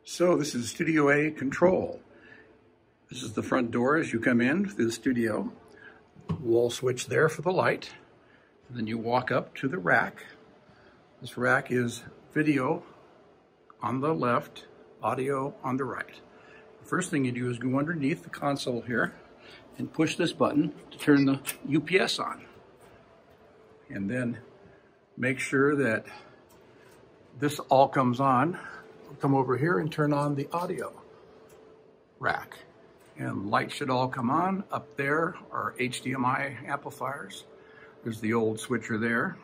So this is Studio A control. This is the front door as you come in through the studio. Wall switch there for the light. And then you walk up to the rack. This rack is video on the left, audio on the right. The first thing you do is go underneath the console here and push this button to turn the UPS on. And then make sure that this all comes on. Come over here and turn on the audio rack. And lights should all come on. Up there are HDMI amplifiers. There's the old switcher there.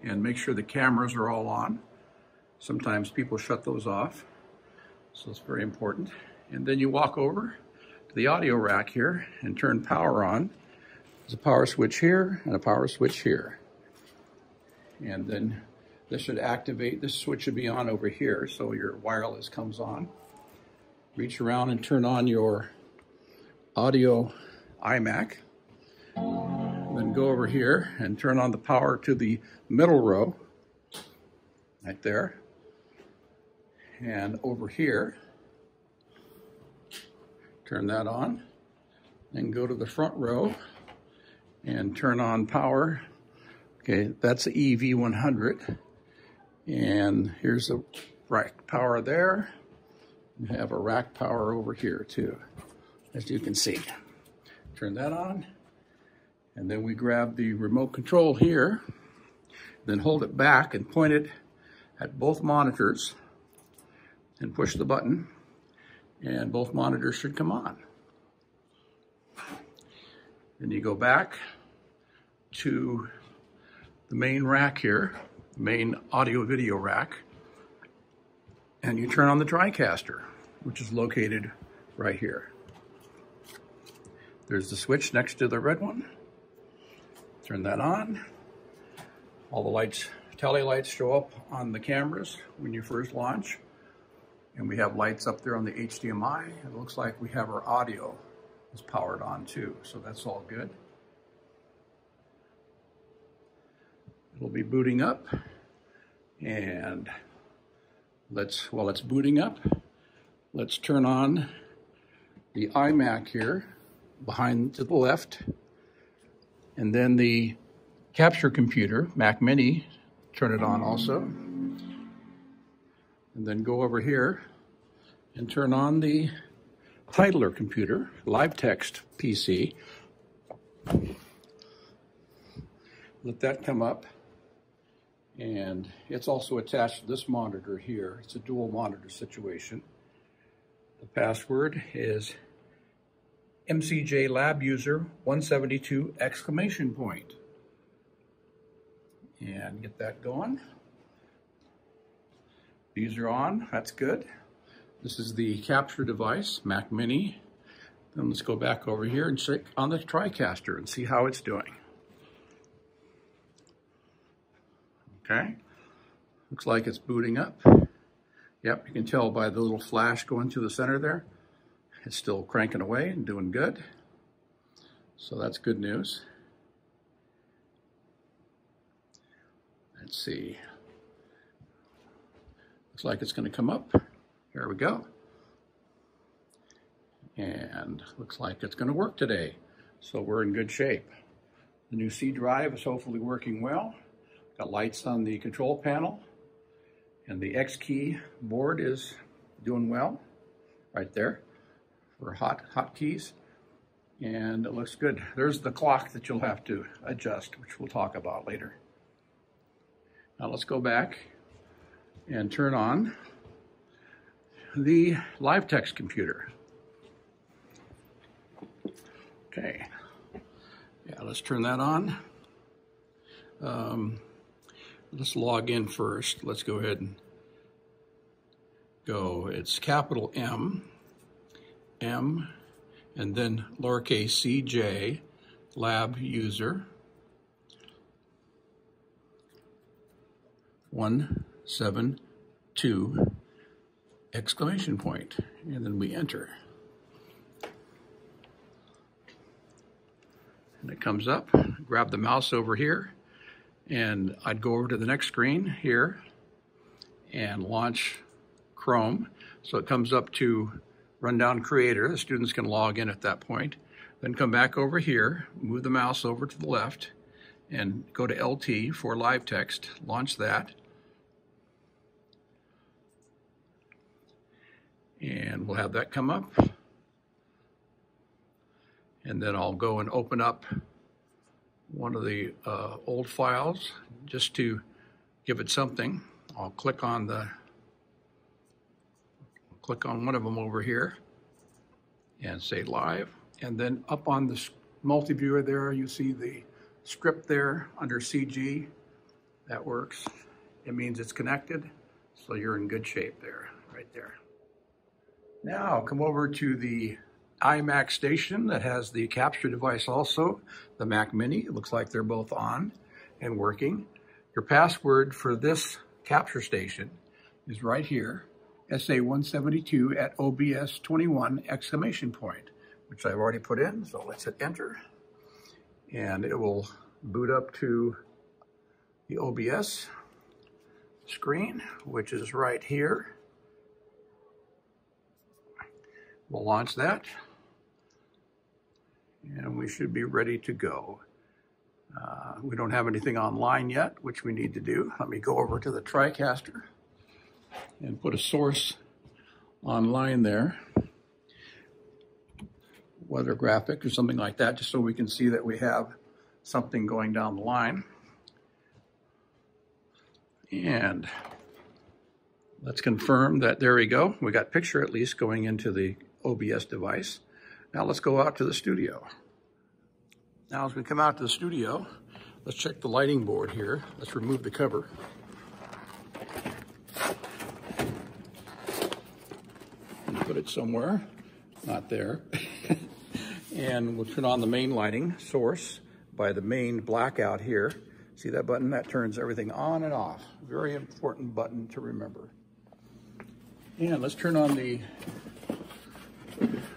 And make sure the cameras are all on. Sometimes people shut those off, so it's very important. And then you walk over to the audio rack here and turn power on. There's a power switch here and a power switch here. And then this should activate, this switch should be on over here, so your wireless comes on. Reach around and turn on your audio iMac. Then go over here and turn on the power to the middle row, right there. And over here, turn that on. Then go to the front row and turn on power. Okay, that's the EV100. And here's the rack power there. You have a rack power over here too, as you can see. Turn that on. And then we grab the remote control here, then hold it back and point it at both monitors and push the button, and both monitors should come on. Then you go back to the main rack here, main audio video rack, and you turn on the TriCaster, which is located right here. There's the switch next to the red one. Turn that on. All the lights, tele lights show up on the cameras when you first launch. And we have lights up there on the HDMI. It looks like we have our audio is powered on too, so that's all good. It'll be booting up, and while it's booting up, let's turn on the iMac here behind to the left, and then the capture computer, Mac Mini, turn it on also, and then go over here and turn on the titler computer, live text PC. Let that come up. And it's also attached to this monitor here. It's a dual monitor situation. The password is MCJ Lab User 172 exclamation point. And get that going. These are on, that's good. This is the capture device, Mac Mini. Then let's go back over here and check on the TriCaster and see how it's doing. Okay, looks like it's booting up. Yep, you can tell by the little flash going through the center there. It's still cranking away and doing good. So that's good news. Let's see. Looks like it's going to come up. Here we go. And looks like it's going to work today. So we're in good shape. The new C drive is hopefully working well. Got lights on the control panel, and the X key board is doing well right there for hot keys, and it looks good. There's the clock that you'll have to adjust, which we'll talk about later. Now let's go back and turn on the live text computer. Okay, yeah, let's turn that on. Let's log in first. Let's go ahead and go. It's capital M, and then lowercase CJ, lab user 172 exclamation point, and then we enter. And it comes up. Grab the mouse over here, and I'd go over to the next screen here and launch Chrome. So it comes up to Rundown Creator. The students can log in at that point. Then come back over here, move the mouse over to the left, and go to LT for live text. Launch that. And we'll have that come up. And then I'll go and open up one of the old files just to give it something. I'll click on one of them over here and say live. And then up on the multi-viewer there, you see the script there under CG. That works. It means it's connected, so you're in good shape there, right there. Now come over to the iMac station that has the capture device also, the Mac Mini. It looks like they're both on and working. Your password for this capture station is right here, SA172 at OBS21 exclamation point, which I've already put in. So let's hit enter and it will boot up to the OBS screen, which is right here. We'll launch that and we should be ready to go. We don't have anything online yet, which we need to do. Let me go over to the TriCaster and put a source online there, weather graphic or something like that, just so we can see that we have something going down the line. And let's confirm that, there we go. We got picture at least going into the OBS device. Now let's go out to the studio. Now as we come out to the studio, let's check the lighting board here. Let's remove the cover. And put it somewhere, not there. And we'll turn on the main lighting source by the main blackout here. See that button? That turns everything on and off. Very important button to remember. And let's turn on the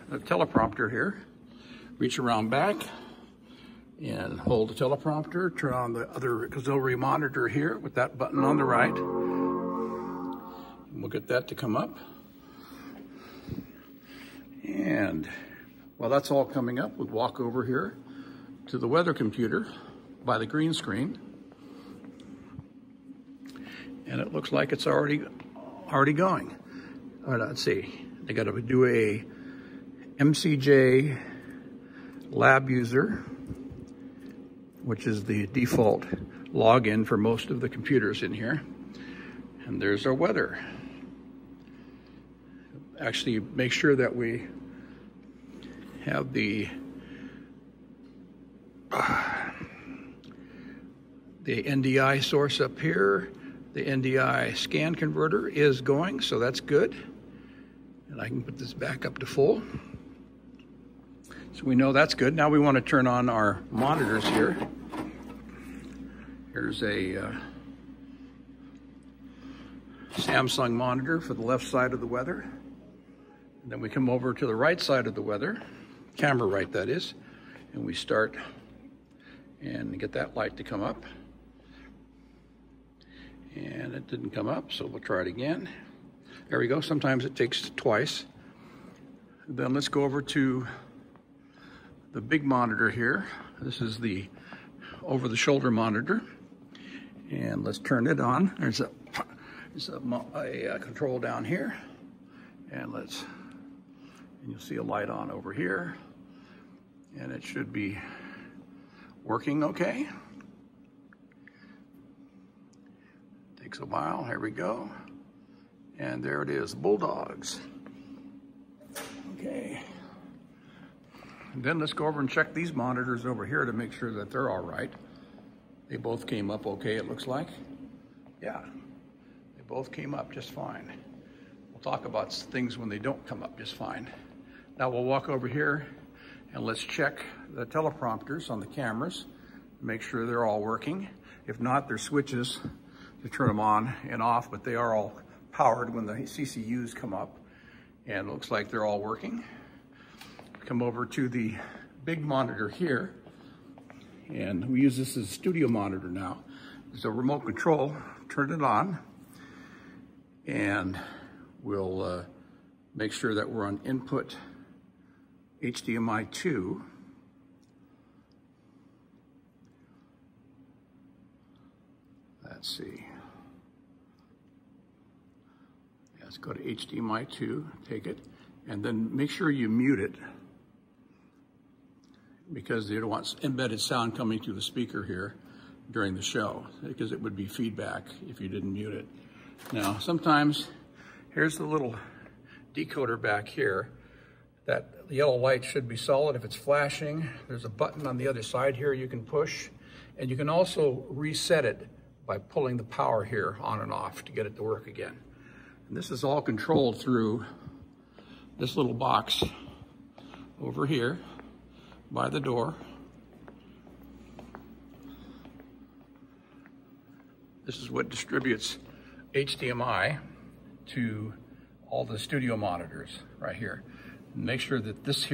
teleprompter here. Reach around back and hold the teleprompter. Turn on the other auxiliary monitor here with that button on the right. And we'll get that to come up. And while that's all coming up, we'll walk over here to the weather computer by the green screen. And it looks like it's already going. All right, let's see. I got to do a MCJ lab user, which is the default login for most of the computers in here. And there's our weather. Actually, make sure that we have the NDI source up here. The NDI scan converter is going, so that's good. And I can put this back up to full. So we know that's good. Now we want to turn on our monitors here. Here's a Samsung monitor for the left side of the weather. And then we come over to the right side of the weather, camera right that is, and we start and get that light to come up. And it didn't come up, so we'll try it again. There we go. Sometimes it takes twice. Then let's go over to the big monitor here. This is the over-the-shoulder monitor. And let's turn it on. There's a control down here. And you'll see a light on over here. And it should be working okay. Takes a while. Here we go. And there it is, Bulldogs. Okay. And then let's go over and check these monitors over here to make sure that they're all right. They both came up okay, it looks like. Yeah, they both came up just fine. We'll talk about things when they don't come up just fine. Now we'll walk over here and let's check the teleprompters on the cameras, make sure they're all working. If not, there's switches to turn them on and off, but they are all powered when the CCUs come up, and it looks like they're all working. Come over to the big monitor here, and we use this as a studio monitor now. There's a remote control, turn it on, and we'll Make sure that we're on input HDMI 2. Let's see. Let's go to HDMI 2, take it, and then make sure you mute it, because you don't want embedded sound coming through the speaker here during the show, because it would be feedback if you didn't mute it. Now, sometimes, here's the little decoder back here. That yellow light should be solid. If it's flashing, there's a button on the other side here you can push, and you can also reset it by pulling the power here on and off to get it to work again. And this is all controlled through this little box over here by the door. This is what distributes HDMI to all the studio monitors right here. And make sure that this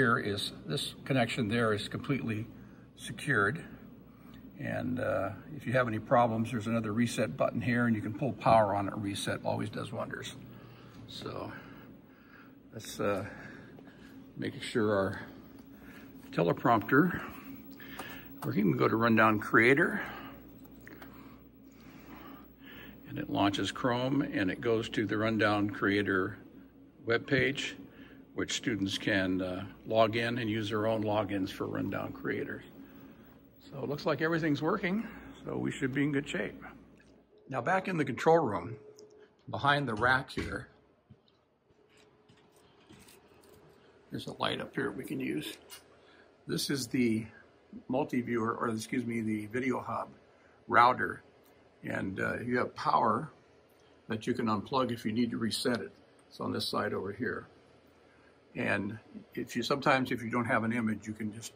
connection there is completely secured. And if you have any problems, there's another reset button here, and you can pull power on it. Reset always does wonders. So let's make sure our teleprompter, we're going to go to Rundown Creator, and it launches Chrome, and it goes to the Rundown Creator webpage, which students can log in and use their own logins for Rundown Creator. So it looks like everything's working, so we should be in good shape. Now back in the control room, behind the rack here, there's a light up here we can use. This is the multi-viewer, or excuse me, the video hub router. And you have power that you can unplug if you need to reset it. It's on this side over here. And sometimes if you don't have an image, you can just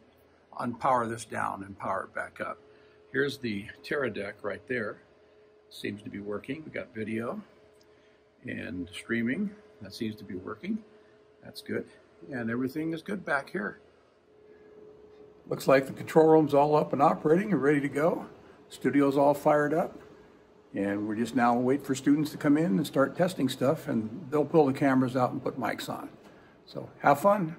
unpower this down and power it back up. Here's the Terra deck right there. Seems to be working. We got video and streaming. That seems to be working. That's good. And everything is good back here. Looks like the control room's all up and operating and ready to go. Studio's all fired up. And we're just now wait for students to come in and start testing stuff, and they'll pull the cameras out and put mics on. So have fun.